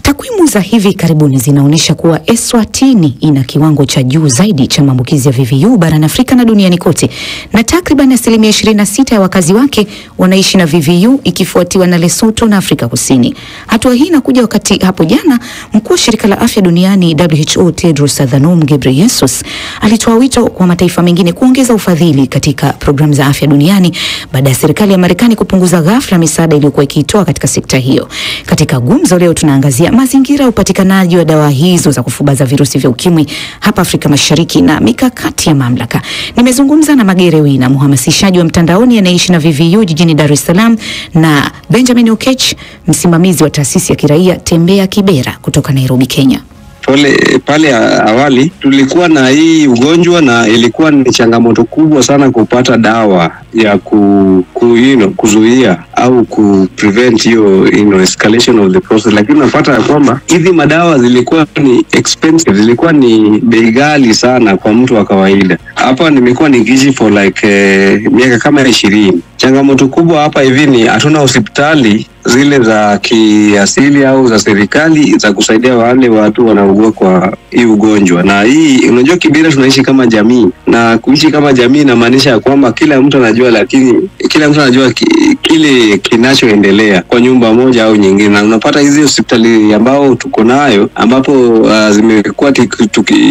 Takwimu za hivi karibuni zinaonyesha kuwa Eswatini ina kiwango cha juu zaidi cha maambukizi ya VVU barani Afrika na duniani kote, na takriban 26% ya wakazi wake wanaishi na VVU, ikifuatiwa na Lesotho na Afrika Kusini. Hatua hii inakuja wakati hapo jana mkuu wa shirika la afya duniani WHO Tedros Adhanom Ghebreyesus alitoa wito kwa mataifa mengine kuongeza ufadhili katika programu za afya duniani baada ya serikali ya Marekani kupunguza ghafla misaada iliyokuwa ikiitoa katika sekta hiyo. Katika gumzo leo tunaangazia mazingira ya upatikanaji wa dawa hizo za kufubaza virusi vya ukimwi hapa Afrika Mashariki na mikakati ya mamlaka. Nimezungumza na Magere Wina, mhamasishaji wa mtandaoni anayeishi na VVU jijini Dar es Salaam, na Benjamin Okech, msimamizi wa taasisi ya kiraia Tembea Kibera kutoka Nairobi, Kenya. Pale awali tulikuwa na hii ugonjwa na ilikuwa ni changamoto kubwa sana kupata dawa ya kuzuia au prevent hiyo escalation of the process, lakini unapata ya kwamba hizi madawa zilikuwa ni expensive, zilikuwa ni bei ghali sana kwa mtu wa kawaida. Hapa nimekuwa nikiishi for like miaka kama 20. Changamoto kubwa hapa hivi ni hatuna hospitali zile za kiasili au za serikali za kusaidia wale watu wanaougua kwa hii ugonjwa. Na hii unajua Kibera tunaishi kama jamii, na kuishi kama jamii inamaanisha ya kwamba kila mtu anajua, lakini kila mtu anajua kile kinachoendelea kwa nyumba moja au nyingine. Na unapata hizi hospitali ambao tuko nayo ambapo zimekuwa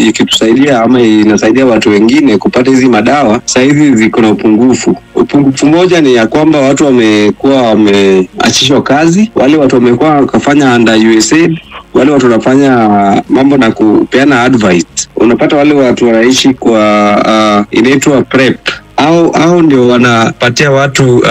ikitusaidia ama inasaidia watu wengine kupata hizi madawa, sasa hizi ziko na upungufu. Upungufu moja ni ya kwamba watu wamekuwa wameachishwa kazi, wale watu wamekuwa wakafanya under USAID, wale watu wanafanya mambo na kupeana advice. Unapata wale watu wanaishi kwa inaitwa PrEP au ndio wanapatia watu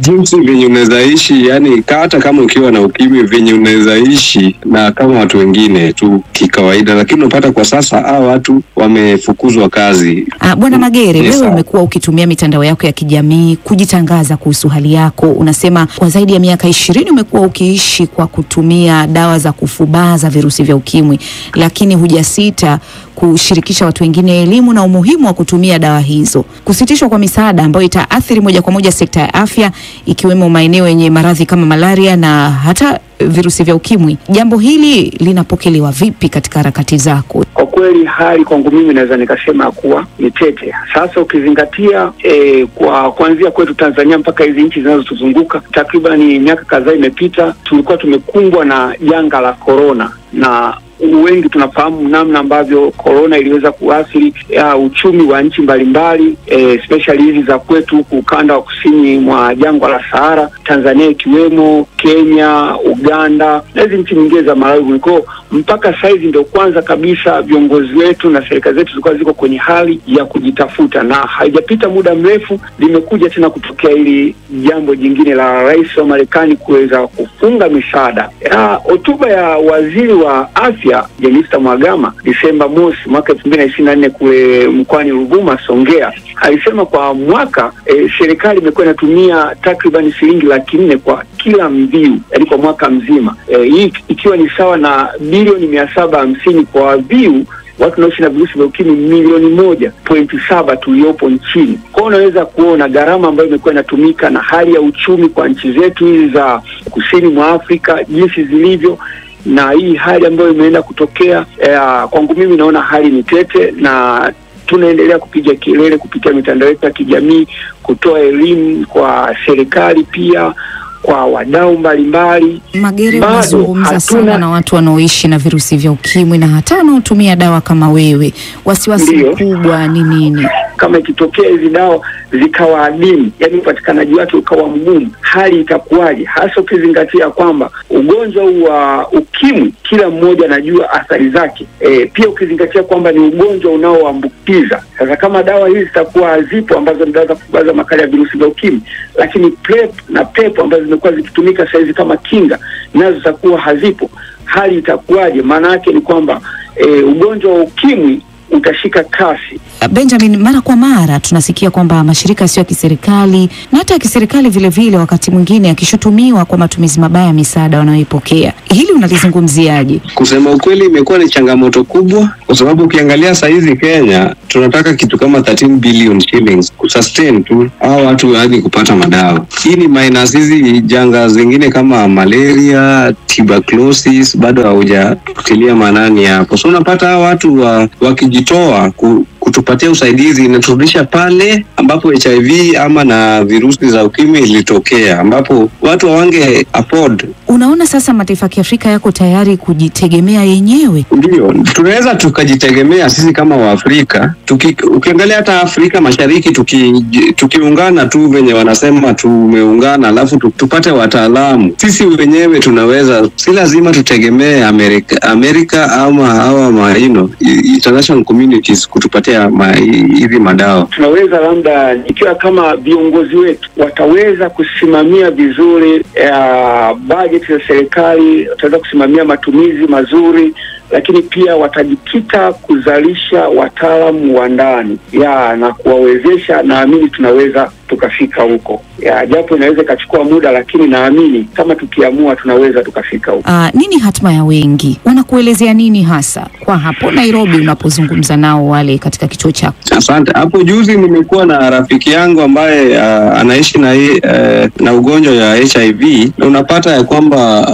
jinsi venye unaweza ishi, yani hata kama ukiwa na ukimwi venye unaweza ishi na kama watu wengine tu kikawaida. Lakini unapata kwa sasa hao watu wamefukuzwa kazi. Bwana Magere, wewe umekuwa ukitumia mitandao yako ya kijamii kujitangaza kuhusu hali yako. Unasema kwa zaidi ya miaka 20 umekuwa ukiishi kwa kutumia dawa za kufubaza virusi vya ukimwi, lakini hujasita kushirikisha watu wengine elimu na umuhimu wa kutumia dawa hizo. Kusitishwa kwa misaada ambayo itaathiri moja kwa moja sekta ya afya, ikiwemo maeneo yenye maradhi kama malaria na hata virusi vya ukimwi. Jambo hili linapokelewa vipi katika harakati zako? Kwa kweli hali kwangu mimi naweza nikasema kuwa ni tete. Sasa ukizingatia kwa kuanzia kwetu Tanzania mpaka hizi nchi zinazotuzunguka, takriban miaka kadhaa imepita, tulikuwa tumekumbwa na janga la corona, na wengi tunafahamu namna ambavyo corona iliweza kuathiri uchumi wa nchi mbalimbali, especially hizi za kwetu ukanda wa kusini mwa jangwa la Sahara, Tanzania ikiwemo, Kenya, Uganda na hizi nchi nyingine za Malawi. Kwa mpaka saizi ndio kwanza kabisa viongozi wetu na serikali zetu zilikuwa ziko kwenye hali ya kujitafuta, na haijapita muda mrefu limekuja tena kutokea hili jambo jingine la rais wa Marekani kuweza kufunga misaada. Hotuba ya waziri wa afya Jenista Mhagama Disemba mosi mwaka 2024 kule mkoani Ruvuma, Songea, alisema kwa mwaka serikali imekuwa inatumia takriban shilingi 400,000 kwa kila mviu, yani kwa mwaka mzima. Hii ikiwa ni sawa na bilioni 750 kwa viu watu wanaoishi na virusi vya ukimwi milioni 1.7 tuliopo nchini. Kwa unaweza kuona gharama ambayo imekuwa inatumika na hali ya uchumi kwa nchi zetu hizi za kusini mwa Afrika jinsi zilivyo, na hii hali ambayo imeenda kutokea. Kwangu mimi naona hali ni tete, na tunaendelea kupiga kelele kupitia mitandao yetu ya kijamii, kutoa elimu kwa serikali pia kwa wadau mbalimbali. Magere, unazungumza sana na watu wanaoishi na virusi vya ukimwi na hata wanaotumia dawa kama wewe. Wasiwasi mkubwa ni nini? Kama ikitokea hizi dawa zikawa adimu, yani upatikanaji wake ukawa mgumu, hali itakuwaje? Hasa ukizingatia kwamba ugonjwa wa ukimwi kila mmoja anajua athari zake. Pia ukizingatia kwamba ni ugonjwa unaoambukiza. Sasa kama dawa hizi zitakuwa hazipo ambazo ni dawa za kufubaza makali ya virusi vya ukimwi, lakini PrEP na PEP ambazo zimekuwa zikitumika sasa hizi kama kinga nazo zitakuwa hazipo, hali itakuwaje? Maana yake ni kwamba ugonjwa wa ukimwi utashika kasi. Benjamin, mara kwa mara tunasikia kwamba mashirika sio ya kiserikali na hata ya kiserikali vile vile wakati mwingine yakishutumiwa kwa matumizi mabaya ya misaada wanayoipokea. Hili unalizungumziaje? Kusema ukweli imekuwa ni changamoto kubwa, kwa sababu ukiangalia saa hizi Kenya tunataka kitu kama 13 billion shillings kusustain tu hao watu hadi kupata madawa. Hii ni minus hizi janga zingine kama malaria, tuberculosis bado haujatilia maanani hapo. So unapata hao watu wakijitoa kutupatia usaidizi inaturudisha pale ambapo HIV ama na virusi za ukimwi ilitokea, ambapo watu hawange afford. Unaona sasa mataifa ya Kiafrika yako tayari kujitegemea yenyewe? Ndio, tunaweza tukajitegemea sisi kama Waafrika. Ukiangalia hata Afrika Mashariki tukiungana tu venye wanasema tumeungana, alafu tupate wataalamu, sisi wenyewe tunaweza, si lazima tutegemee Amerika ama hawa international communities kutupatia hizi madawa. Tunaweza labda ikiwa kama viongozi wetu wataweza kusimamia vizuri budget ya serikali, wataweza kusimamia matumizi mazuri, lakini pia watajikita kuzalisha wataalamu wa ndani na kuwawezesha, naamini tunaweza tukafika huko. Japo inaweza ikachukua muda, lakini naamini kama tukiamua tunaweza tukafika huko. Nini hatma ya wengi? Wanakuelezea nini hasa kwa hapo Nairobi unapozungumza nao wale katika kituo chako? Asante. Hapo juzi nimekuwa na rafiki yangu ambaye anaishi na ugonjwa ya HIV, na unapata ya kwamba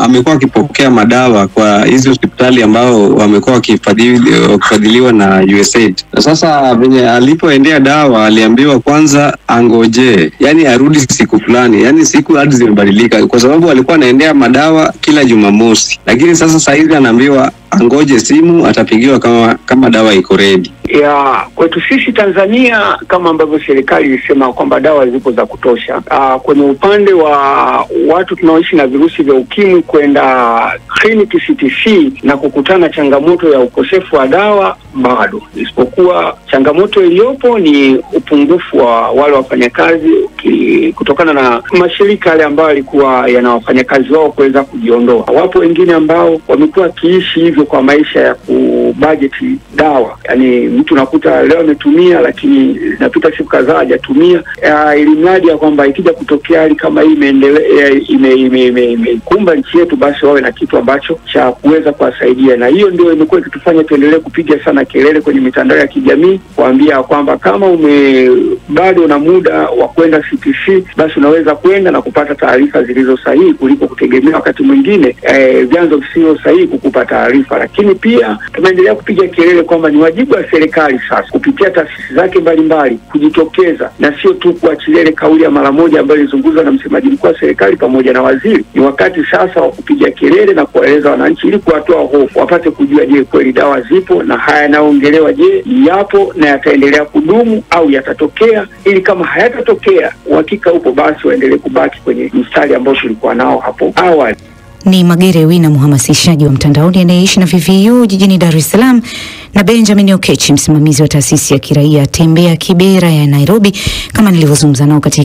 amekuwa akipokea madawa kwa hizo hospitali ambao wamekuwa wakifadhiliwa na USAID. Na sasa venye alipoendea dawa aliambiwa kwanza angoje, yani arudi siku fulani, yani siku hadi zimebadilika, kwa sababu alikuwa anaendea madawa kila Jumamosi, lakini sasa hivi anaambiwa angoje simu atapigiwa kama dawa iko ready. Kwetu sisi Tanzania, kama ambavyo serikali ilisema kwamba dawa zipo za kutosha, kwenye upande wa watu tunaoishi na virusi vya ukimwi kwenda kliniki CTC na kukutana changamoto ya ukosefu wa dawa bado, isipokuwa changamoto iliyopo ni upungufu wa wale wafanyakazi kutokana na mashirika yale ambayo yalikuwa yana wafanyakazi wao kuweza kujiondoa. Wapo wengine ambao wamekuwa kiishi hivyo kwa maisha ya kubudgeti dawa, yani mtu nakuta leo ametumia lakini inapita siku kadhaa hajatumia, ili mradi ya kwamba ikija kutokea hali kama hii imekumba nchi yetu, basi wawe na kitu ambacho cha kuweza kuwasaidia. Na hiyo ndio imekuwa ikitufanya tuendelee kupiga sana kelele kwenye mitandao ya kijamii kuambia kwamba kama bado na muda wa kwenda CTC, basi unaweza kwenda na kupata taarifa zilizo sahihi kuliko kutegemea wakati mwingine vyanzo visivyo sahihi kukupa taarifa. Lakini pia tumeendelea kupiga kelele kwamba ni wajibu wa serikali sasa kupitia taasisi zake mbalimbali kujitokeza, na sio tu kuachilia ile kauli ya mara moja ambayo ilizungumzwa na msemaji mkuu wa serikali pamoja na waziri. Ni wakati sasa wa kupiga kelele na kuwaeleza wananchi ili kuwatoa hofu, wapate kujua je, kweli dawa zipo na haya yanaongelewa je yapo na yataendelea kudumu au yatatokea, ili kama hayatatokea uhakika upo, basi waendelee kubaki kwenye mstari ambao tulikuwa nao hapo awali. Ni Magere Wina, mhamasishaji wa mtandaoni anayeishi na VVU jijini Dar es Salaam, na Benjamin Okechi, msimamizi wa taasisi ya kiraia Tembea Kibera ya Nairobi, kama nilivyozungumza nao katika